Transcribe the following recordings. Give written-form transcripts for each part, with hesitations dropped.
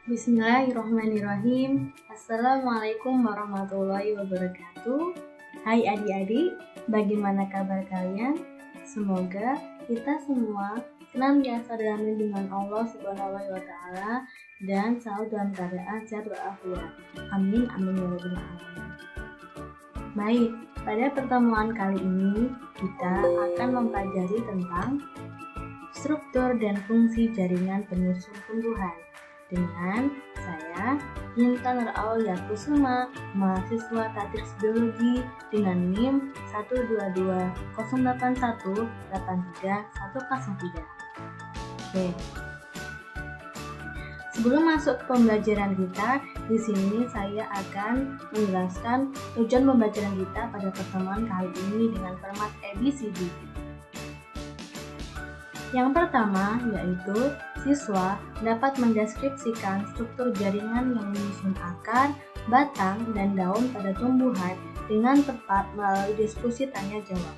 Bismillahirrahmanirrahim. Assalamualaikum warahmatullahi wabarakatuh. Hai adik-adik, bagaimana kabar kalian? Semoga kita semua senantiasa dalam lindungan Allah Subhanahu wa taala dan selalu dalam keadaan sehat walafiat. Amin amin ya rabbal alamin. Baik, pada pertemuan kali ini kita akan mempelajari tentang struktur dan fungsi jaringan penyusun tumbuhan dengan saya Intan Aulia Kusuma, mahasiswa Tatik Biologi dengan NIM 1220818313103. Oke. Sebelum masuk ke pembelajaran kita, di sini saya akan menjelaskan tujuan pembelajaran kita pada pertemuan kali ini dengan format ABCD. Yang pertama yaitu siswa dapat mendeskripsikan struktur jaringan yang menyusun akar, batang, dan daun pada tumbuhan dengan tepat melalui diskusi tanya jawab.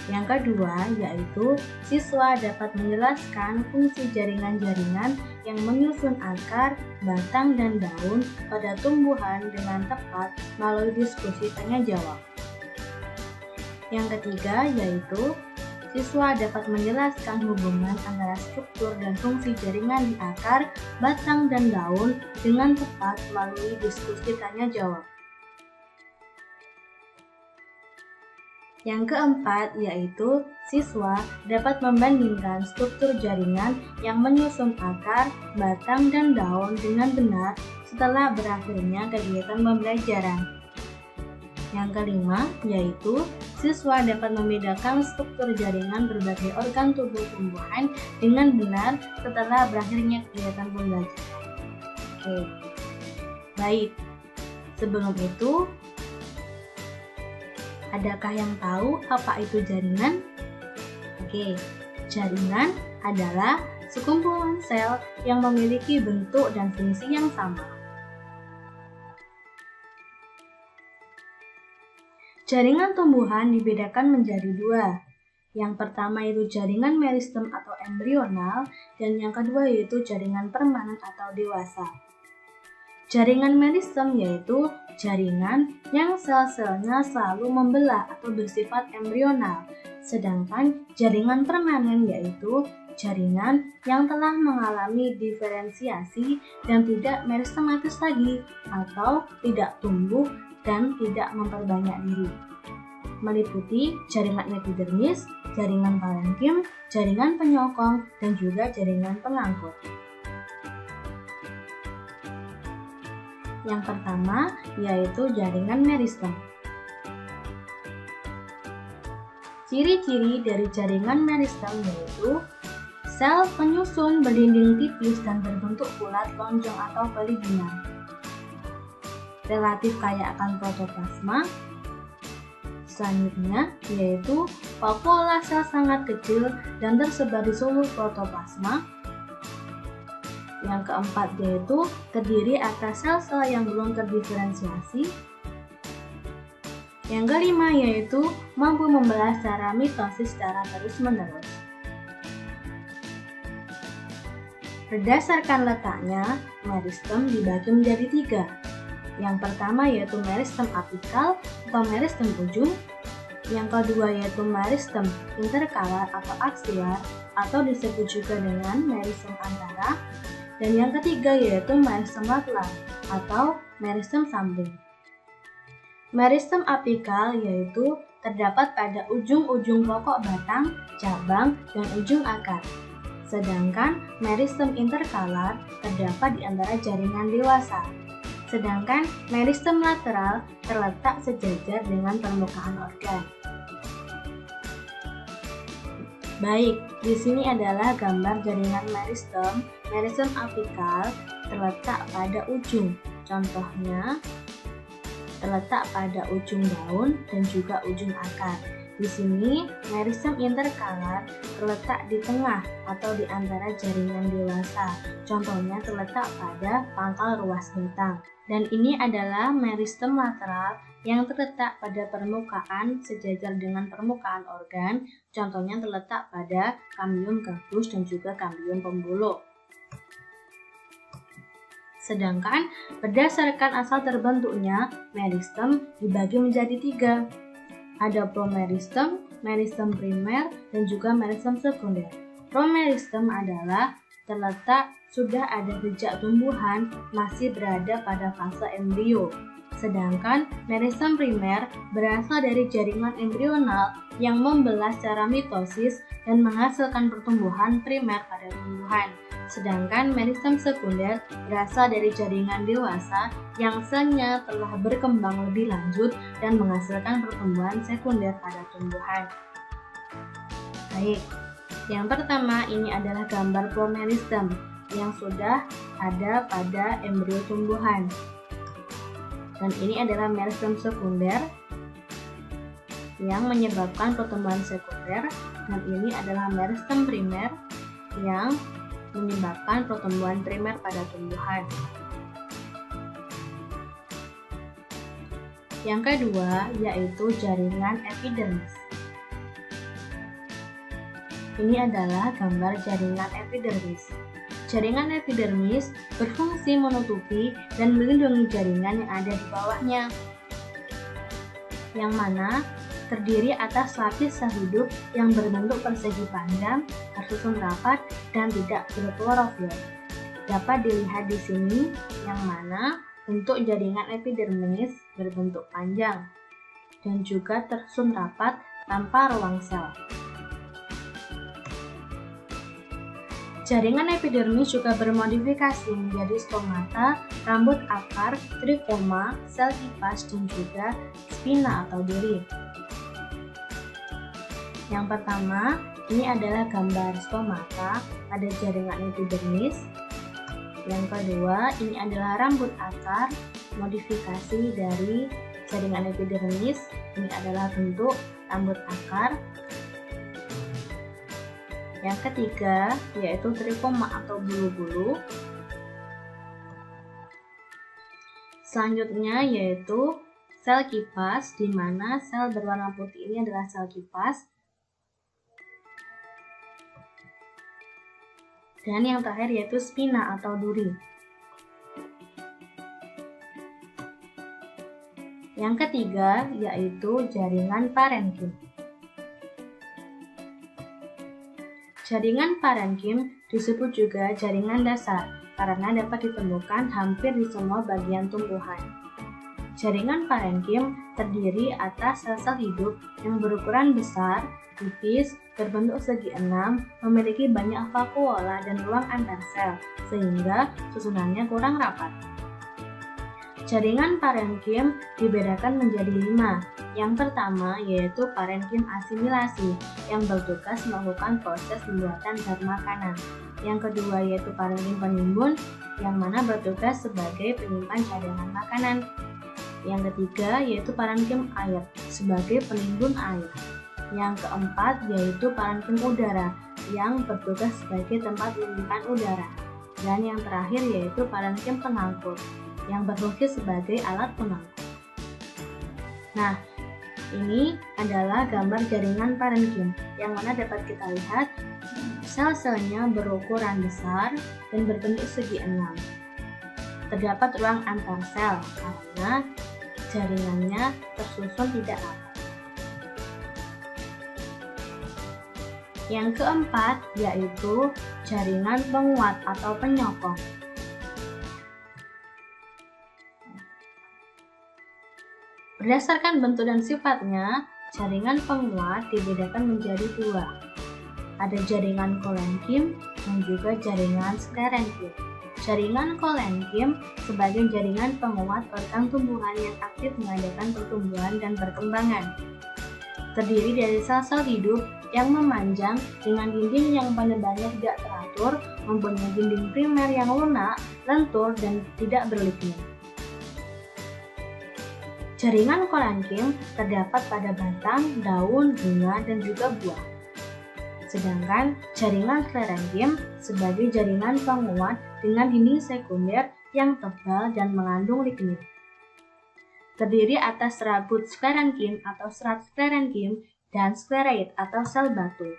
Yang kedua yaitu siswa dapat menjelaskan fungsi jaringan-jaringan yang menyusun akar, batang, dan daun pada tumbuhan dengan tepat melalui diskusi tanya jawab. Yang ketiga yaitu siswa dapat menjelaskan hubungan antara struktur dan fungsi jaringan di akar, batang, dan daun dengan tepat melalui diskusi tanya jawab. Yang keempat yaitu siswa dapat membandingkan struktur jaringan yang menyusun akar, batang, dan daun dengan benar setelah berakhirnya kegiatan pembelajaran. Yang kelima yaitu siswa dapat membedakan struktur jaringan berbagai organ tubuh tumbuhan dengan benar setelah berakhirnya kegiatan pembelajaran. Oke. Baik. Sebelum itu, adakah yang tahu apa itu jaringan? Oke. Jaringan adalah sekumpulan sel yang memiliki bentuk dan fungsi yang sama. Jaringan tumbuhan dibedakan menjadi dua. Yang pertama yaitu jaringan meristem atau embrional, dan yang kedua yaitu jaringan permanen atau dewasa. Jaringan meristem yaitu jaringan yang sel-selnya selalu membelah atau bersifat embrional, sedangkan jaringan permanen yaitu jaringan yang telah mengalami diferensiasi dan tidak meristematis lagi atau tidak tumbuh dan tidak memperbanyak diri, meliputi jaringan epidermis, jaringan parenkim, jaringan penyokong, dan juga jaringan pengangkut. Yang pertama yaitu jaringan meristem. Ciri-ciri dari jaringan meristem yaitu sel penyusun berdinding tipis dan berbentuk bulat lonjong atau poligina, relatif kaya akan protoplasma. Selanjutnya yaitu vakuola sel sangat kecil dan tersebar di seluruh protoplasma. Yang keempat yaitu terdiri atas sel-sel yang belum terdiferensiasi. Yang kelima yaitu mampu membelah secara mitosis secara terus-menerus. Berdasarkan letaknya, meristem dibagi menjadi tiga. Yang pertama yaitu meristem apikal atau meristem ujung. Yang kedua yaitu meristem interkalar atau aksial atau disebut juga dengan meristem antara. Dan yang ketiga yaitu meristem lateral atau meristem samping. Meristem apikal yaitu terdapat pada ujung-ujung pokok batang, cabang, dan ujung akar. Sedangkan meristem interkalar terdapat di antara jaringan dewasa. Sedangkan meristem lateral terletak sejajar dengan permukaan organ. Baik, di sini adalah gambar jaringan meristem. Meristem apikal terletak pada ujung. Contohnya terletak pada ujung daun dan juga ujung akar. Di sini meristem interkalar terletak di tengah atau di antara jaringan dewasa. Contohnya terletak pada pangkal ruas batang. Dan ini adalah meristem lateral yang terletak pada permukaan sejajar dengan permukaan organ. Contohnya terletak pada kambium gabus dan juga kambium pembuluh. Sedangkan berdasarkan asal terbentuknya, meristem dibagi menjadi 3. Ada promeristem, meristem primer, dan juga meristem sekunder. Promeristem adalah terletak sudah ada jejak tumbuhan masih berada pada fase embrio. Sedangkan meristem primer berasal dari jaringan embrional yang membelah secara mitosis dan menghasilkan pertumbuhan primer pada tumbuhan. Sedangkan meristem sekunder berasal dari jaringan dewasa yang selnya telah berkembang lebih lanjut dan menghasilkan pertumbuhan sekunder pada tumbuhan. Baik, yang pertama ini adalah gambar promeristem yang sudah ada pada embrio tumbuhan. Dan ini adalah meristem sekunder yang menyebabkan pertumbuhan sekunder, dan ini adalah meristem primer yang menyebabkan pertumbuhan primer pada tumbuhan. Yang kedua yaitu jaringan epidermis. Ini adalah gambar jaringan epidermis. Jaringan epidermis berfungsi menutupi dan melindungi jaringan yang ada di bawahnya, yang mana terdiri atas lapis sel hidup yang berbentuk persegi panjang, tersusun rapat, dan tidak berklorofil. Dapat dilihat di sini, yang mana bentuk jaringan epidermis berbentuk panjang dan juga tersusun rapat tanpa ruang sel. Jaringan epidermis juga bermodifikasi menjadi stomata, rambut akar, trikoma, sel kipas, dan juga spina atau duri. Yang pertama, ini adalah gambar stomata pada jaringan epidermis. Yang kedua, ini adalah rambut akar, modifikasi dari jaringan epidermis. Ini adalah bentuk rambut akar. Yang ketiga, yaitu trikoma atau bulu-bulu. Selanjutnya yaitu sel kipas, di mana sel berwarna putih ini adalah sel kipas. Dan yang terakhir yaitu spina atau duri. Yang ketiga yaitu jaringan parenkim. Jaringan parenkim disebut juga jaringan dasar karena dapat ditemukan hampir di semua bagian tumbuhan. Jaringan parenkim terdiri atas sel-sel hidup yang berukuran besar, tipis, berbentuk segi enam, memiliki banyak vakuola dan ruang antar sel, sehingga susunannya kurang rapat. Jaringan parenkim dibedakan menjadi 5. Yang pertama yaitu parenkim asimilasi yang bertugas melakukan proses pembuatan zat makanan. Yang kedua yaitu parenkim penimbun yang mana bertugas sebagai penyimpan cadangan makanan. Yang ketiga yaitu parenkim air sebagai penimbun air. Yang keempat yaitu parenkim udara yang bertugas sebagai tempat menyimpan udara. Dan yang terakhir yaitu parenkim pengangkut yang berfungsi sebagai alat pengangkut. Nah, ini adalah gambar jaringan parenkim yang mana dapat kita lihat sel-selnya berukuran besar dan berbentuk segi enam. Terdapat ruang antar sel karena jaringannya tersusun tidak rapat. Yang keempat yaitu jaringan penguat atau penyokong. Berdasarkan bentuk dan sifatnya, jaringan penguat dibedakan menjadi 2. Ada jaringan kolenkim dan juga jaringan sklerenkim. Jaringan kolenkim sebagai jaringan penguat organ tumbuhan yang aktif mengadakan pertumbuhan dan perkembangan. Terdiri dari sel-sel hidup yang memanjang dengan dinding yang penebalnya tidak teratur, mempunyai dinding primer yang lunak, lentur, dan tidak berlignin. Jaringan kolenkim terdapat pada batang, daun, bunga, dan juga buah. Sedangkan jaringan sklerenkim sebagai jaringan penguat dengan dinding sekunder yang tebal dan mengandung lignin. Terdiri atas serabut sklerenkim atau serat sklerenkim dan sklerait atau sel batu.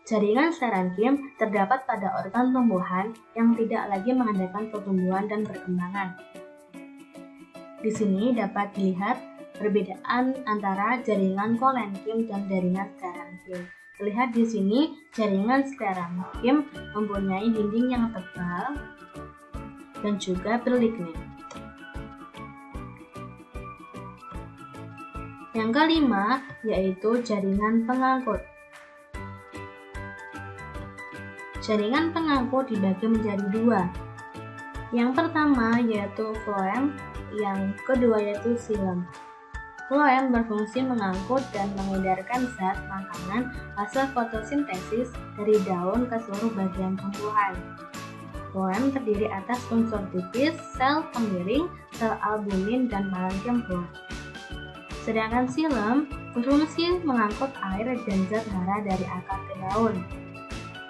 Jaringan serankim terdapat pada organ tumbuhan yang tidak lagi mengadakan pertumbuhan dan perkembangan. Di sini dapat dilihat perbedaan antara jaringan kolenkim dan jaringan sklerankim. Terlihat di sini jaringan sklerankim mempunyai dinding yang tebal dan juga berlignin. Yang kelima yaitu jaringan pengangkut. Jaringan pengangkut dibagi menjadi dua. Yang pertama yaitu floem, yang kedua yaitu xilem. Floem berfungsi mengangkut dan mengedarkan zat makanan hasil fotosintesis dari daun ke seluruh bagian tumbuhan. Floem terdiri atas unsur tipis, sel pemiring, sel albumin, dan parenkim buah. Sedangkan xilem berfungsi mengangkut air dan zat hara dari akar ke daun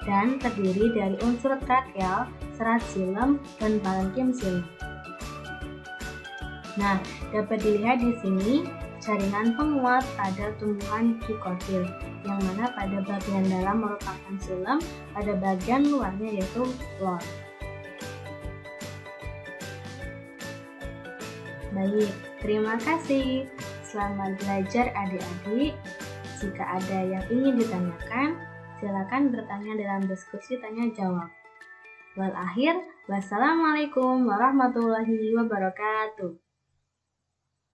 dan terdiri dari unsur trakeal, serat xilem, dan parenkim xilem. Nah, dapat dilihat di sini jaringan penguat pada tumbuhan dikotil, yang mana pada bagian dalam merupakan xilem, pada bagian luarnya yaitu flor. Baik, terima kasih. Selamat belajar adik-adik. Jika ada yang ingin ditanyakan, silakan bertanya dalam diskusi tanya jawab. Wassalamualaikum warahmatullahi wabarakatuh.